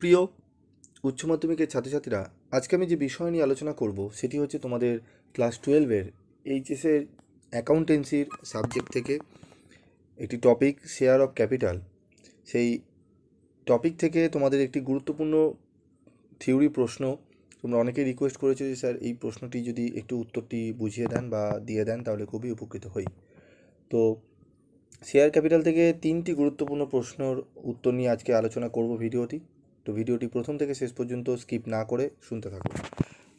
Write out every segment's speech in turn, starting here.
প্রিয় উচ্চ মাধ্যমিকের ছাত্রছাত্রীরা, আজকে আমি যে বিষয় নিয়ে আলোচনা করব সেটি হচ্ছে তোমাদের ক্লাস 12-এর এইচএসের অ্যাকাউন্টেন্সির সাবজেক্ট থেকে একটি টপিক, শেয়ার অফ ক্যাপিটাল। সেই টপিক থেকে তোমাদের একটি গুরুত্বপূর্ণ থিওরি প্রশ্ন। তোমরা অনেকেই রিকোয়েস্ট করেছো যে স্যার এই প্রশ্নটি যদি একটু উত্তরটি বুঝিয়ে দেন বা দিয়ে দেন তাহলে খুবই উপকৃত হই। তো শেয়ার ক্যাপিটাল থেকে 3টি গুরুত্বপূর্ণ প্রশ্নের উত্তর নিয়ে আজকে আলোচনা করব ভিডিওটি। তো ভিডিওটি প্রথম থেকে শেষ পর্যন্ত স্কিপ না করে শুনতে থাকুন।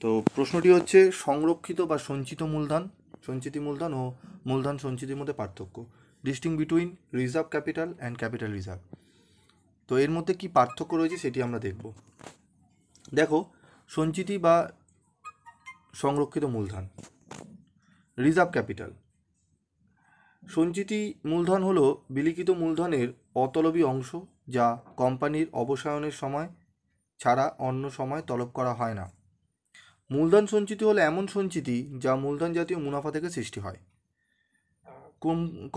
তো প্রশ্নটি হচ্ছে সংরক্ষিত বা সঞ্চিত মূলধন, সঞ্চিতি মূলধন ও মূলধন সঞ্চিতির মধ্যে পার্থক্য। Distinction between reserve capital and capital reserve. তো এর মধ্যে কি পার্থক্য রয়েছে সেটি আমরা দেখব। দেখো, সঞ্চিতি বা সংরক্ষিত মূলধন, রিজার্ভ ক্যাপিটাল। সঞ্চিতি মূলধন হলো বিলিখিত মূলধনের অতলবী অংশ যা কোম্পানির অবসায়নের সময় ছাড়া অন্য সময় তলব করা হয় না। মূলধন সঞ্চিতি হলো এমন সঞ্চিতি যা মূলধন জাতীয় মুনাফা থেকে সৃষ্টি হয়।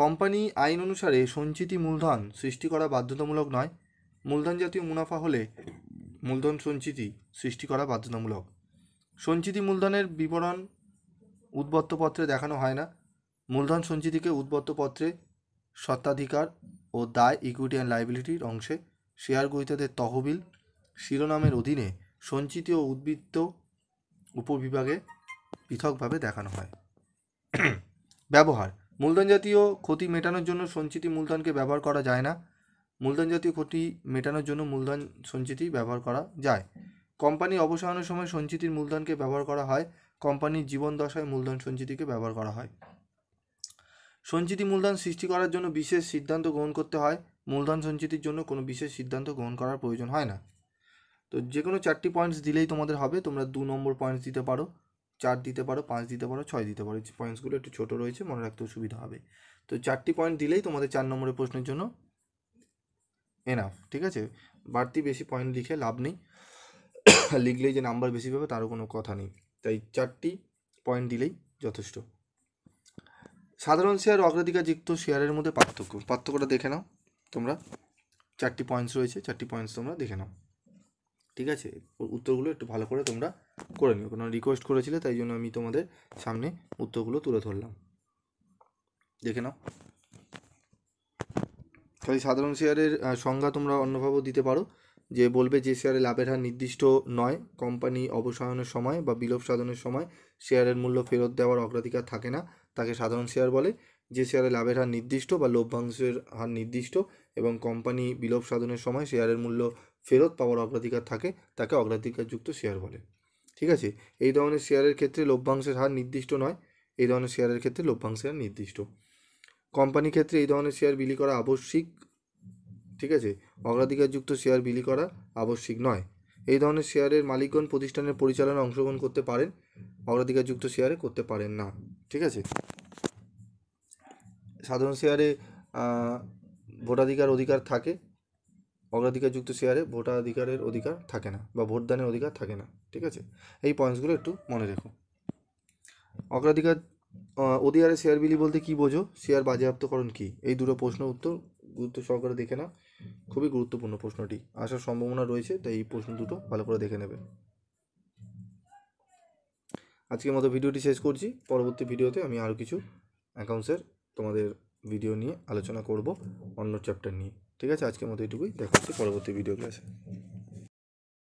কোম্পানি আইন অনুসারে সঞ্চিতি মূলধন সৃষ্টি করা বাধ্যতামূলক নয়। মূলধন জাতীয় মুনাফা হলে মূলধন সঞ্চিতি সৃষ্টি করা বাধ্যতামূলক। সঞ্চিতি মূলধনের বিবরণ উদ্বর্তপত্রে দেখানো হয় না। মূলধন সঞ্চিতিকে উদ্বর্তপত্রে স্বত্বাধিকার ও দায়, ইকুইটি অ্যান্ড লাইবিলিটির অংশে শেয়ার গ্রহীতাদের তহবিল শিরোনামের অধীনে সঞ্চিতি ও উদ্বৃত্ত উপবিভাগে পৃথকভাবে দেখানো হয়। ব্যবহার: মূলধন জাতীয় ক্ষতি মেটানোর জন্য সঞ্চিতি মূলধনকে ব্যবহার করা যায় না। মূলধন জাতীয় ক্ষতি মেটানোর জন্য মূলধন সঞ্চিতি ব্যবহার করা যায়। কোম্পানি অবসায়নের সময় সঞ্চিতির মূলধনকে ব্যবহার করা হয়। কোম্পানির জীবন দশায় মূলধন সঞ্চিতিকে ব্যবহার করা হয়। সঞ্চিতি মূলধন সৃষ্টি করার জন্য বিশেষ সিদ্ধান্ত গ্রহণ করতে হয়। মূলধন সঞ্চিতির জন্য কোনো বিশেষ সিদ্ধান্ত গ্রহণ করার প্রয়োজন হয় না। তো যে কোনো 4টি পয়েন্টস দিলেই তোমাদের হবে। তোমরা 2 নম্বর পয়েন্টস দিতে পারো, 4 দিতে পারো, 5 দিতে পারো, 6 দিতে পারো। এই পয়েন্টসগুলো একটু ছোটো রয়েছে, মনে রাখতেও সুবিধা হবে। তো 4টি পয়েন্ট দিলেই তোমাদের 4 নম্বরের প্রশ্নের জন্য এনাফ, ঠিক আছে? বাড়তি বেশি পয়েন্ট লিখে লাভ নেই। লিখলেই যে নাম্বার বেশি পাবে তারও কোনো কথা নেই। তাই 4টি পয়েন্ট দিলেই যথেষ্ট। সাধারণ শেয়ার ও অগ্রাধিকারযুক্ত শেয়ারের মধ্যে পার্থক্যটা দেখে নাও তোমরা। 4টি পয়েন্টস রয়েছে, 4টি পয়েন্টস তোমরা দেখে নাও, ঠিক আছে? উত্তরগুলো একটু ভালো করে তোমরা করে নিও। কোনো রিকোয়েস্ট করেছিলে তাই জন্য আমি তোমাদের সামনে উত্তরগুলো তুলে ধরলাম, দেখে নাও। তাই সাধারণ শেয়ারের সংজ্ঞা তোমরা অন্যভাবেও দিতে পারো, যে বলবে যে শেয়ারে লাভের হার নির্দিষ্ট নয়, কোম্পানি অবসায়নের সময় বা বিলোপ সাধনের সময় শেয়ারের মূল্য ফেরত দেওয়ার অগ্রাধিকার থাকে না, তাকে সাধারণ শেয়ার বলে। যে শেয়ারে লাভের হার নির্দিষ্ট বা লভ্যাংশের হার নির্দিষ্ট এবং কোম্পানি বিলোপ সাধনের সময় শেয়ারের মূল্য ফেরত পাওয়ার অগ্রাধিকার থাকে, তাকে অগ্রাধিকারযুক্ত শেয়ার বলে, ঠিক আছে? এই ধরনের শেয়ারের ক্ষেত্রে লভ্যাংশের হার নির্দিষ্ট নয়, এই ধরনের শেয়ারের ক্ষেত্রে লভ্যাংশের হার নির্দিষ্ট। কোম্পানির ক্ষেত্রে এই ধরনের শেয়ার বিলি করা আবশ্যিক, ঠিক আছে? অগ্রাধিকারযুক্ত শেয়ার বিলি করা আবশ্যিক নয়। এই ধরনের শেয়ারের মালিকগণ প্রতিষ্ঠানের পরিচালনায় অংশগ্রহণ করতে পারেন, অগ্রাধিকারযুক্ত শেয়ারে করতে পারেন না, ঠিক আছে? সাধারণ শেয়ারে ভোটাধিকার অধিকার থাকে, অগ্রাধিকারযুক্ত শেয়ারে ভোটাধিকারের অধিকার থাকে না বা ভোটদানের অধিকার থাকে না, ঠিক আছে? এই পয়েন্টসগুলো একটু মনে রেখো। অগ্রাধিকার অধিকারে শেয়ার বিলি বলতে কী বোঝো? শেয়ার বাজেয়াপ্তকরণ কী? এই দুটো প্রশ্ন উত্তর গুরুত্ব সহকারে দেখে নাও। খুবই গুরুত্বপূর্ণ প্রশ্নটি, আসার সম্ভাবনা রয়েছে, তাই এই প্রশ্ন দুটো ভালো করে দেখে নেবে। আজকের মতো ভিডিওটি শেষ করছি। পরবর্তী ভিডিওতে আমি আরও কিছু অ্যাকাউন্টসের তোমাদের ভিডিও নিয়ে আলোচনা করব, অন্য চ্যাপ্টার নিয়ে, ঠিক আছে? আজকের মতো এটুকুই, দেখা হচ্ছে পরবর্তী ভিডিও ক্লাসে।